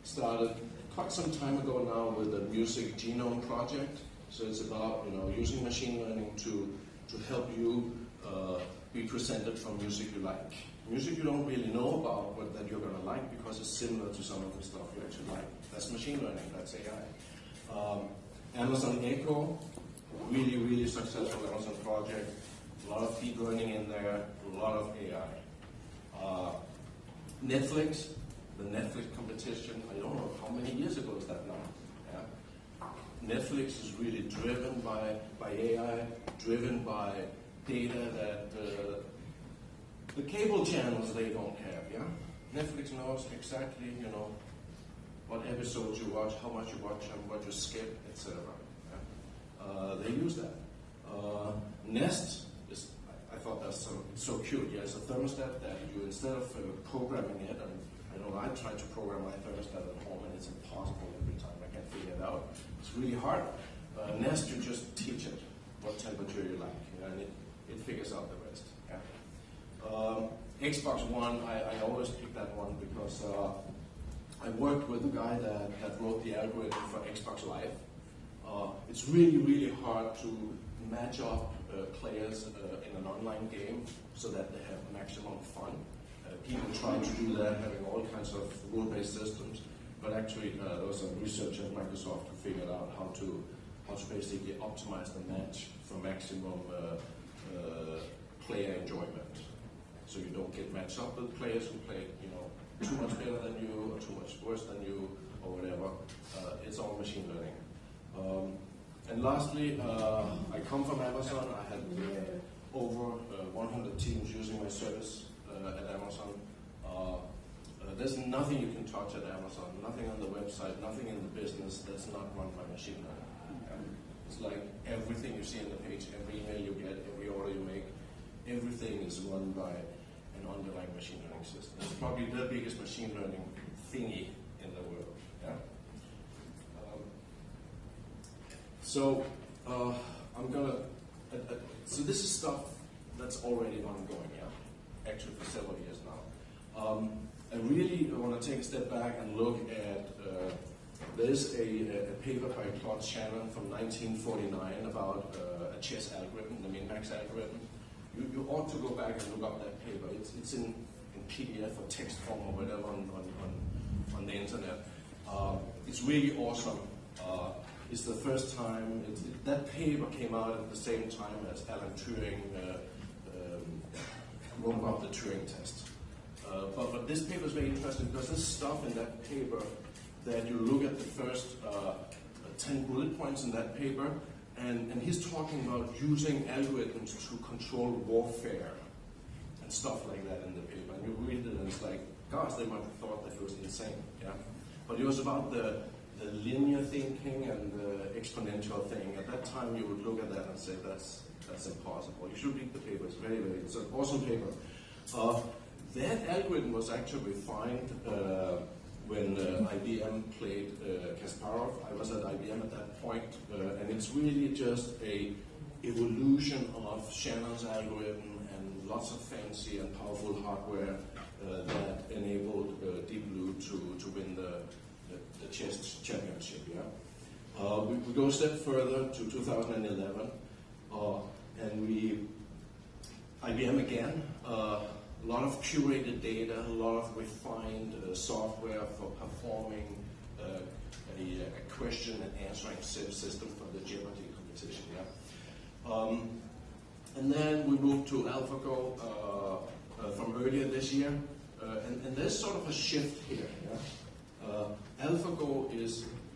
started quite some time ago now with the Music Genome Project. So it's about using machine learning to help you be presented from music you like. Music you don't really know about, but that you're going to like because it's similar to some of the stuff you actually like. That's machine learning, that's AI. Amazon Echo, really, really successful Amazon project. A lot of deep learning in there, a lot of AI. Netflix, the Netflix competition, I don't know how many years ago is that now. Yeah? Netflix is really driven by AI, driven by data that the cable channels, they don't have. Yeah? Netflix knows exactly, what episodes you watch, how much you watch them, what you skip, etc. Yeah? They use that. Nest is, I thought that's so cute. Yeah, it's a thermostat that you, instead of programming it, and I know I tried to program my thermostat at home and it's impossible every time. I can't figure it out. It's really hard. Nest, you just teach it what temperature you like, and it figures out the rest. Yeah. Xbox One, I always pick that one because I worked with a guy that wrote the algorithm for Xbox Live. It's really, really hard to match up players in an online game so that they have maximum fun. People try to do that, having all kinds of rule-based systems, but actually there was some research at Microsoft who figured out how to basically optimize the match for maximum player enjoyment. So you don't get matched up with players who play, too much better than you or too much worse than you or whatever. It's all machine learning. And lastly, I come from Amazon. I had over 100 teams using my service at Amazon. There's nothing you can touch at Amazon, nothing on the website, nothing in the business that's not run by machine learning. It's like everything you see on the page, every email you get, every order you make, everything is run by an underlying machine learning system. It's probably the biggest machine learning thingy in the world. Yeah? So I'm gonna. So this is stuff that's already ongoing. Yeah, actually for several years now. I really want to take a step back and look at. There's a paper by Claude Shannon from 1949 about a chess algorithm, the min-max algorithm. You ought to go back and look up that paper. It's in PDF or text form or whatever on the internet. It's really awesome. It's the first time, that paper came out at the same time as Alan Turing wrote about the Turing test. But this paper is very interesting because there's stuff in that paper that you look at the first 10 bullet points in that paper, and he's talking about using algorithms to control warfare and stuff like that in the paper. And you read it and it's like, gosh, they might have thought that it was insane. Yeah? But it was about the linear thinking and the exponential thing. At that time, you would look at that and say, that's impossible. You should read the paper. It's it's an awesome paper. That algorithm was actually refined when IBM played Kasparov. I was at IBM at that point, and it's really just a evolution of Shannon's algorithm and lots of fancy and powerful hardware that enabled Deep Blue to win the chess championship. Yeah, we go a step further to 2011, and IBM again. A lot of curated data, a lot of refined software for performing a question and answering system for the Jeopardy competition. Yeah? And then we moved to AlphaGo from earlier this year, and there's sort of a shift here. Yeah? AlphaGo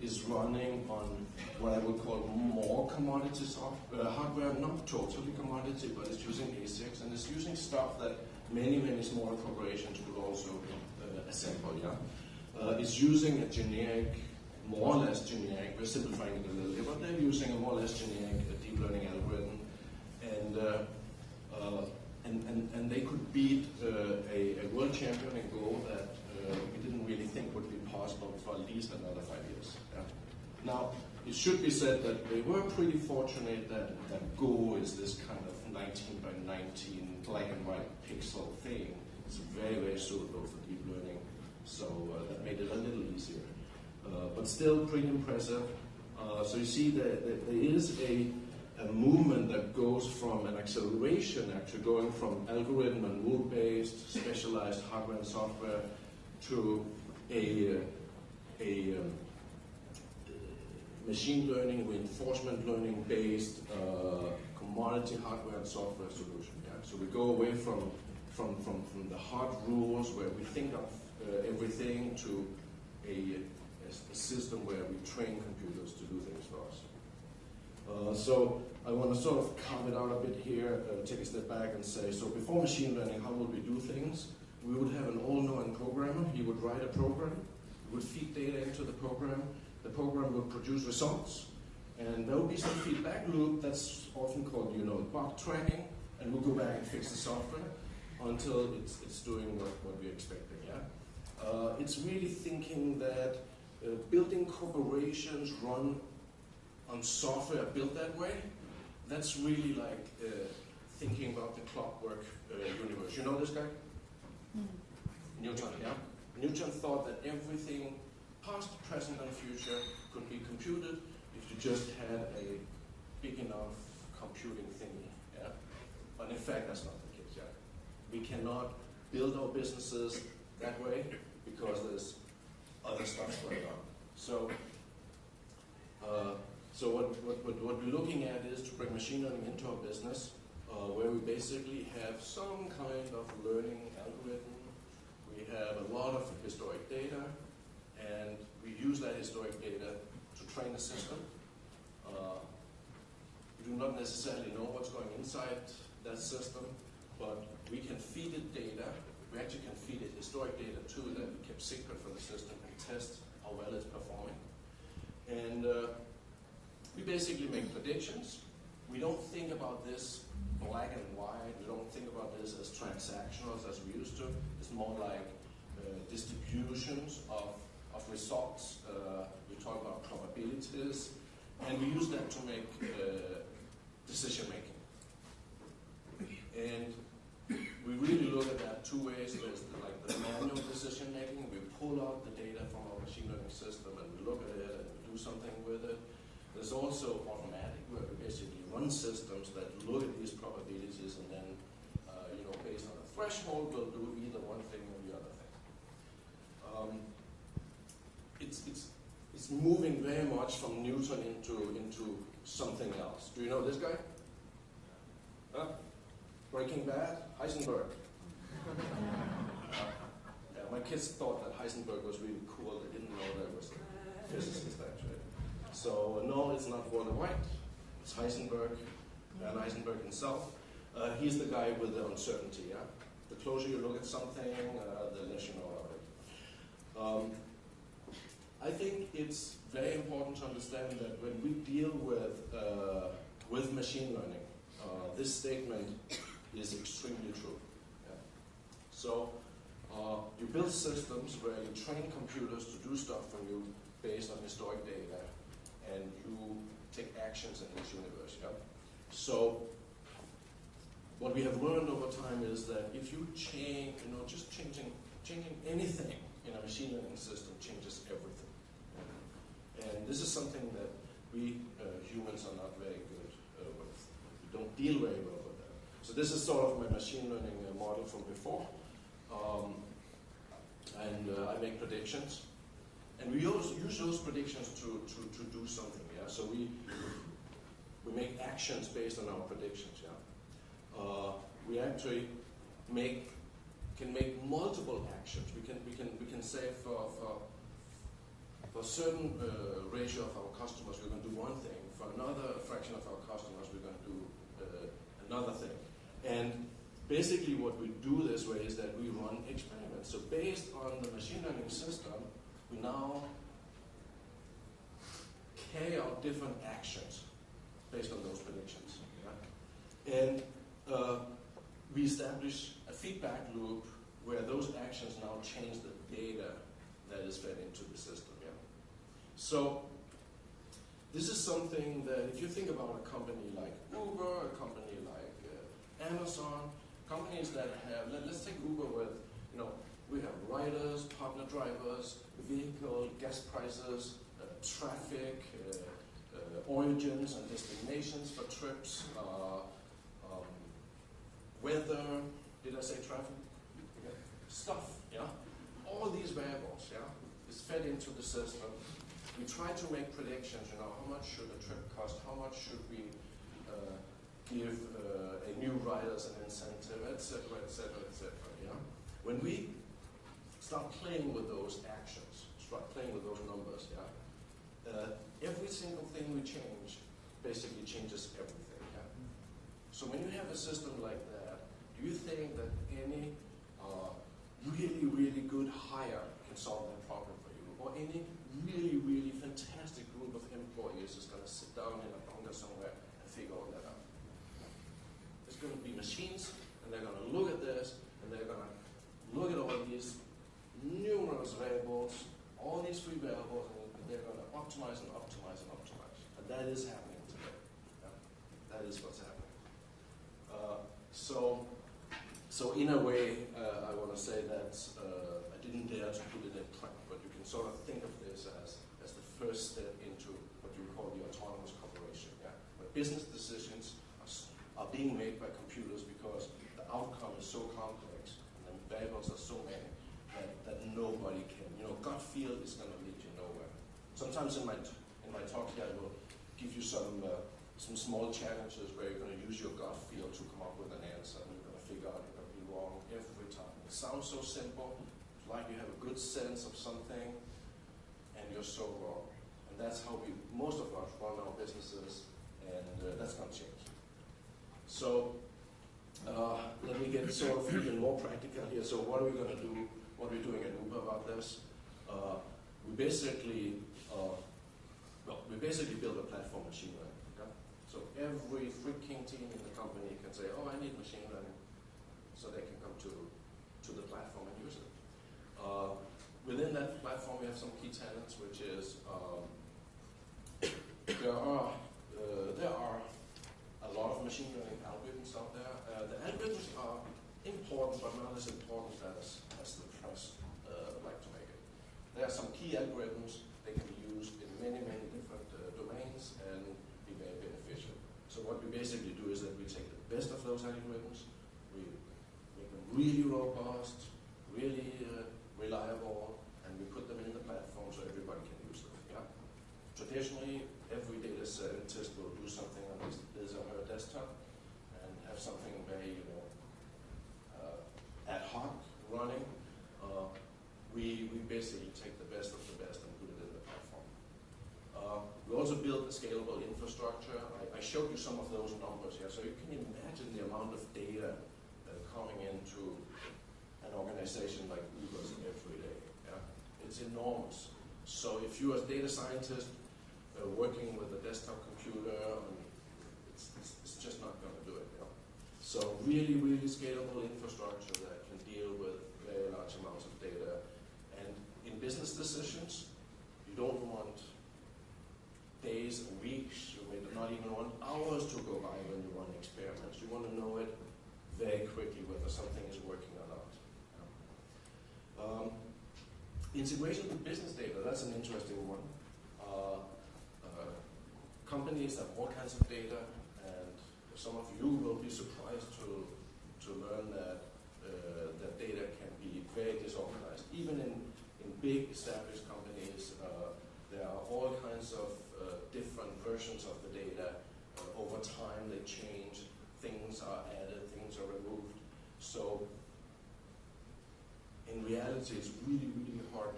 is running on what I would call more commodity hardware, not totally commodity, but it's using ASICs, and it's using stuff that many smaller corporations would also assemble. Yeah? It's using a generic, more or less generic, we're simplifying it a little bit, but they're using a more or less generic deep learning algorithm, and they could beat a world champion in Go that we didn't really think would be possible for at least another 5 years. Yeah? Now, it should be said that they were pretty fortunate that Go is this kind of 19 by 19 black and white pixel thing. It's very suitable for deep learning, so that made it a little easier. but still pretty impressive. So you see that there is a movement that goes from an acceleration, actually going from algorithm and rule-based, specialized hardware and software to a machine learning, reinforcement learning based commodity hardware and software solution. Yeah? So we go away from the hard rules where we think of everything to a system where we train computers to do things for us. So I want to sort of carve it out a bit here, take a step back and say, so before machine learning, how would we do things? We would have an all-knowing programmer. He would write a program, would feed data into the program would produce results, and there would be some feedback loop that's often called, bug tracking, and we'll go back and fix the software until it's doing what we're expecting. Yeah, it's really thinking that building corporations run on software built that way. That's really like thinking about the clockwork universe. You know this guy? Newton. Yeah. Newton thought that everything, past, present, and future, could be computed if you just had a big enough computing thingy. Yeah? But in fact, that's not the case. Yeah? We cannot build our businesses that way because there's other stuff going on. So what we're looking at is to bring machine learning into our business, where we basically have some kind of learning algorithm. We have a lot of historic data, and we use that historic data to train the system. We do not necessarily know what's going inside that system, but we can feed it data. We actually can feed it historic data too that we kept secret for the system and test how well it's performing. And we basically make predictions. We don't think about this black and white. We don't think about this as transactional as we used to. It's more like distributions of results. We talk about probabilities, and we use that to make decision making. And we really look at that two ways. There's the manual decision making. We pull out the data from our machine learning system and we look at it and we do something with it. There's also automatic, where we basically run systems that look at these probabilities and then, based on a threshold, we'll do either one thing or the other thing. It's moving very much from Newton into something else. Do you know this guy? Huh? Breaking Bad, Heisenberg. Yeah, my kids thought that Heisenberg was really cool. They didn't know that it was a physicist, actually. So no, it's not Walter White. It's Heisenberg, and Heisenberg himself. He's the guy with the uncertainty. Yeah, the closer you look at something, the less you know about it. I think it's very important to understand that when we deal with machine learning, this statement is extremely true. Yeah. So you build systems where you train computers to do stuff for you based on historic data, and you take actions in this universe. Yeah? So what we have learned over time is that if you change, just changing anything in a machine learning system changes everything. And this is something that we humans are not very good with. We don't deal very well with that. So this is sort of my machine learning model from before. I make predictions. And we also use those predictions to do something. Yeah? So we make actions based on our predictions. Yeah? We actually can make multiple actions. We can say for a certain ratio of our customers, we're going to do one thing. For another fraction of our customers, we're going to do another thing. And basically what we do this way is that we run experiments. So based on the machine learning system, we now carry out different actions based on those predictions. Yeah? And we establish a feedback loop where those actions now change the data that is fed into the system. Yeah? So this is something that if you think about a company like Uber, a company like Amazon, companies that have, let's take Uber with, We have riders, partner drivers, vehicle, gas prices, traffic, origins and destinations for trips, weather, did I say traffic? Okay. Stuff, yeah? All these variables, yeah, is fed into the system. We try to make predictions, how much should a trip cost, how much should we give a new riders an incentive, etc., etc., etc., yeah? When we start playing with those actions, start playing with those numbers, yeah, every single thing we change basically changes everything, yeah? So when you have a system like that, do you think that any really, really good hire can solve that problem for you? Or any really, really fantastic group of employees is going to sit down in a bunker somewhere and figure all that out? It's going to be machines, and they're going to look at this, and they're going to look at all these numerous variables, all these free variables, and they're going to optimize and optimize and optimize. And that is happening today. Yeah? That is what's happening. So in a way, I want to say that I didn't dare to put it in print, but you can sort of think of this as the first step into what you call the autonomous corporation. Yeah? Where business decisions are being made by computers because the outcome is so complex and the variables are so many that nobody can. Gut feel is going to lead you nowhere. Sometimes in my talk here, I will give you some small challenges where you're going to use your gut feel to come up with an answer, and you're going to figure out you're going to be wrong every time. It sounds so simple, like you have a good sense of something, and you're so wrong. And that's how most of us run our businesses, and that's going to change. So let me get sort of even more practical here. So what are we going to do? What are we doing at Uber about this? We basically build a platform machine learning. Okay? So every freaking team in the company can say, oh, I need machine learning, so they can come to the platform and use it. Within that platform, we have some key tenets, which is there are a lot of machine learning algorithms out there. The algorithms are important, but not as important as the press like to make it. There are some key algorithms. They can be used in many, many different domains and be very beneficial. So what we basically do is that we take the best of those algorithms, we make them really robust, really reliable, and we put them in the platform so everybody can use them. Yeah? Traditionally, every data scientist will do something on his or her desktop and have something very ad hoc running. We basically take the best of the best and put it in the platform. We also built a scalable infrastructure. I showed you some of those numbers here, so you can imagine the amount of data coming into an organization like Uber's every day. Yeah? It's enormous. So if you as a data scientist working with a desktop computer, it's just not going to do it. Yeah? So really, really scalable infrastructure that can deal with very large amounts of data. And in business decisions, you don't want days and weeks, you may not even want hours to go by when you run experiments. You want to know it very quickly whether something is working or not. Integration with business data, that's an interesting one. Companies have all kinds of data, and some of you will be surprised to learn that that data can be very disorganized. Even in big established companies, there are all kinds of different versions of the data. Over time they change, things are added, things are removed. So in reality it's really, really hard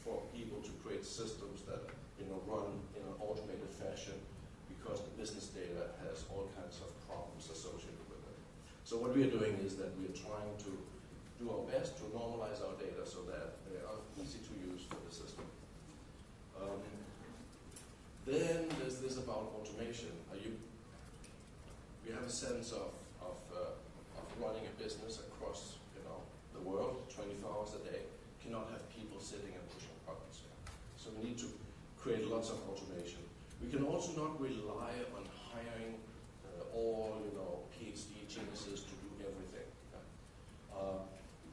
for people to create systems that run in an automated fashion because the business data has all kinds of problems associated with it. So what we are doing is that we are trying to do our best to normalize our data so that they are easy to use for the system. Then there's this about automation. We have a sense of running a business across the world 24 hours a day. You cannot have people sitting and pushing buttons. So we need to create lots of automation. We can also not rely on hiring all PhD geniuses to do everything.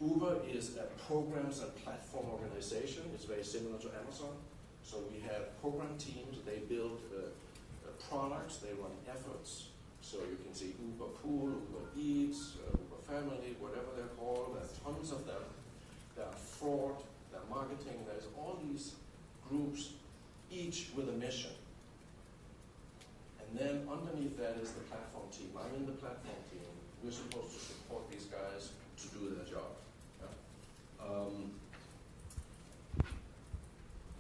Uber is a programs and platform organization. It's very similar to Amazon. So we have program teams. They build products. They run efforts. So you can see Uber Pool, Uber Eats, Uber Family, whatever they're called. There are tons of them. There are fraud, there are marketing. There's all these groups, each with a mission. And then underneath that is the platform team. I'm in the platform team. We're supposed to support these guys to do their job. Yeah?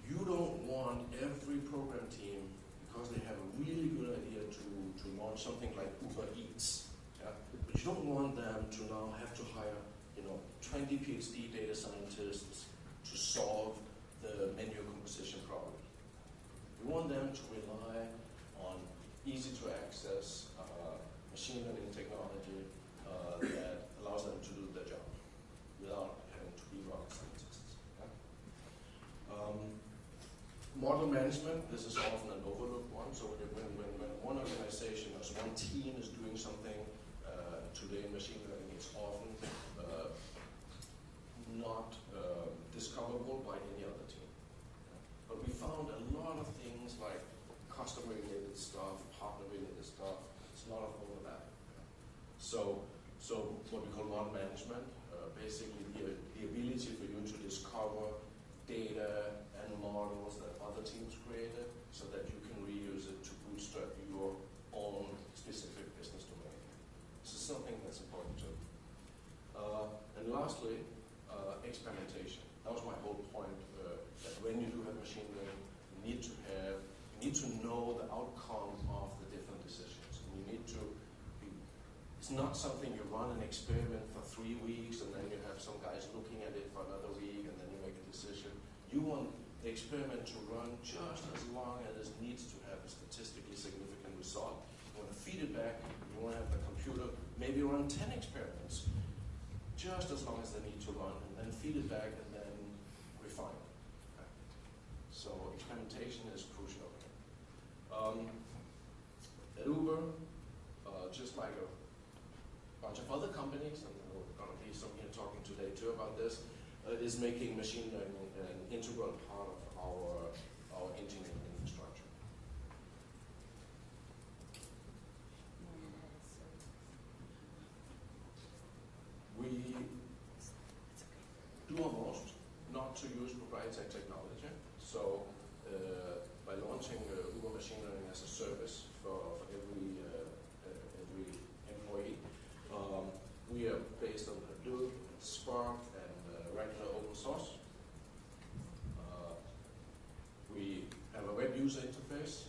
You don't want every program team, because they have a really good idea to launch something like Uber Eats. Yeah? But you don't want them to now have to hire 20 PhD data scientists to solve the menu composition problem. You want them to rely on easy to access machine learning technology that allows them to do their job without having to be rocket scientists. Yeah? Model management, this is often an overlooked one. So when one organization or one team is doing something today in machine learning, it's often not discoverable by any other team. But we found a lot of things like customer-related stuff, partner-related stuff. It's a lot of overlap. So what we call model management, basically the ability for you to discover data and models that other teams created so that you can reuse it to bootstrap your own specific business domain. This is something that's important too. And lastly, experimentation. That was my whole point, that when you do have machine learning, you need to know the outcome of the different decisions. And you need to be, it's not something you run an experiment for 3 weeks and then you have some guys looking at it for another week and then you make a decision. You want the experiment to run just as long as it needs to have a statistically significant result. You want to feed it back, you want to have the computer maybe run 10 experiments, just as long as they need to run, and then feed it back and then refine it. Okay. So experimentation is crucial. At Uber, just like a bunch of other companies, and we're going to be some here talking today too about this, is making machine learning an integral part of our engineering infrastructure. We do our most not to use proprietary technology. So by launching Uber Machine Learning as a service for every employee, we are based on Hadoop, Spark, and regular open source. We have a web user interface,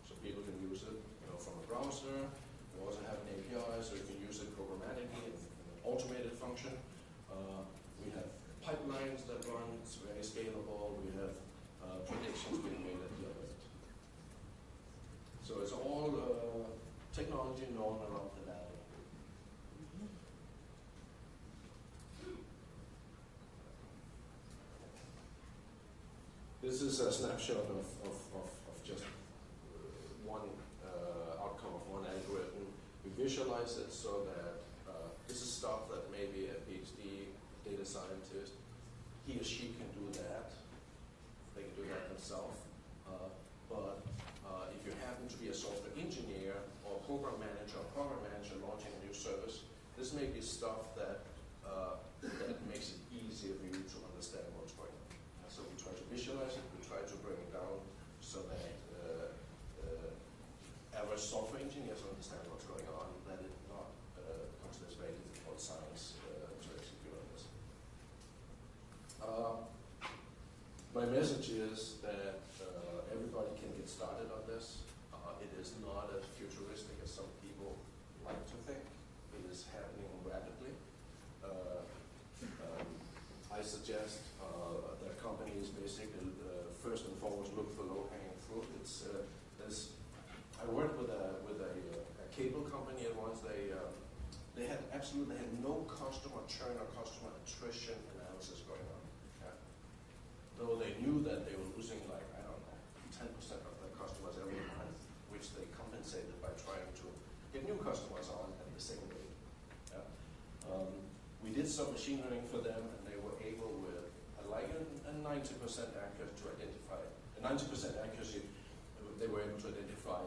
so people can use it from a browser. We also have an API, so you can use it programmatically in an automated function. We have pipelines that run, it's very scalable. We have predictions being made at the other end. So it's all technology known around the valley. This is a snapshot of just one outcome of one algorithm. We visualize it so that this is stuff that maybe a PhD data scientist, he or she can do that. They can do that themselves. But if you happen to be a software engineer or program manager launching a new service, this may be stuff that makes it easier for you to understand what's going on. So we try to visualize it, we try to bring it down so that average software engineers understand what's going on, that it not becomes this very difficult science to execute on this. My message is that everybody can get started on this. It is not as futuristic as some people like to think. It is happening rapidly. I suggest that companies basically first and foremost look for low-hanging fruit. I worked with a cable company at once. They had no customer churn or customer attrition analysis going on. Yeah. Though they knew that they were losing 10% of their customers every month, which they compensated by trying to get new customers on at the same rate. Yeah. We did some machine learning for them, and they were able with like a 90% accuracy to identify, a 90% accuracy, they were able to identify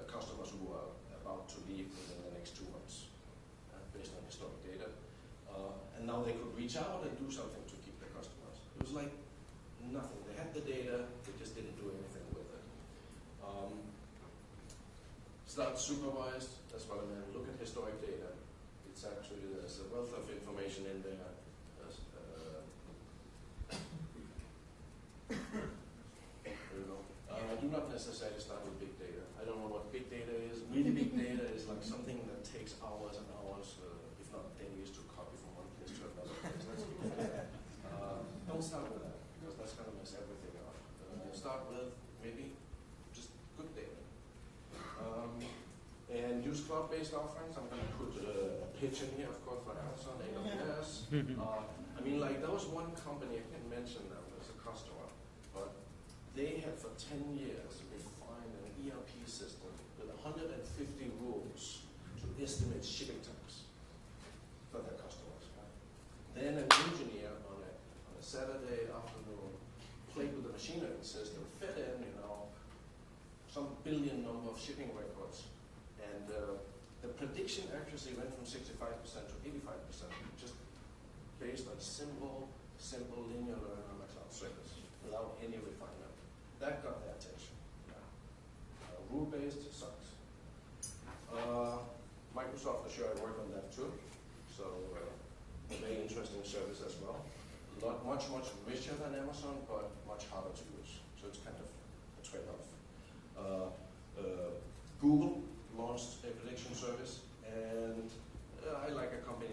customers who were about to leave within the next 2 months, based on historic data. And now they could reach out and do something to keep their customers. It was like nothing. They had the data, they just didn't do anything with it. Start supervised, that's what I meant. Look at historic data. It's actually, there's a wealth of information in there. Do not necessarily start with big data. I don't know what big data is. Really big data is like something that takes hours and hours, if not days, to copy from one place to another place. That's big data. Don't start with that, because that's going to mess everything up. Start with maybe just good data. And use cloud-based offerings. I'm going to put a pitch in here, of course, for Amazon, AWS. I mean, like, there was one company, I can't mention them as a customer, but they had for 10 years refined an ERP system with 150 rules to estimate shipping tax for their customers. Right? Then an engineer on a Saturday afternoon played with the machine learning system, fed in, some billion number of shipping records, and the prediction accuracy went from 65% to 85%, just based on simple linear learning on the cloud service, without any refinement. That got their attention. Rule-based sucks. Microsoft Azure, I work on that too, so a very interesting service as well. Much richer than Amazon, but much harder to use. So it's kind of a trade-off. Google launched a prediction service, and I like a company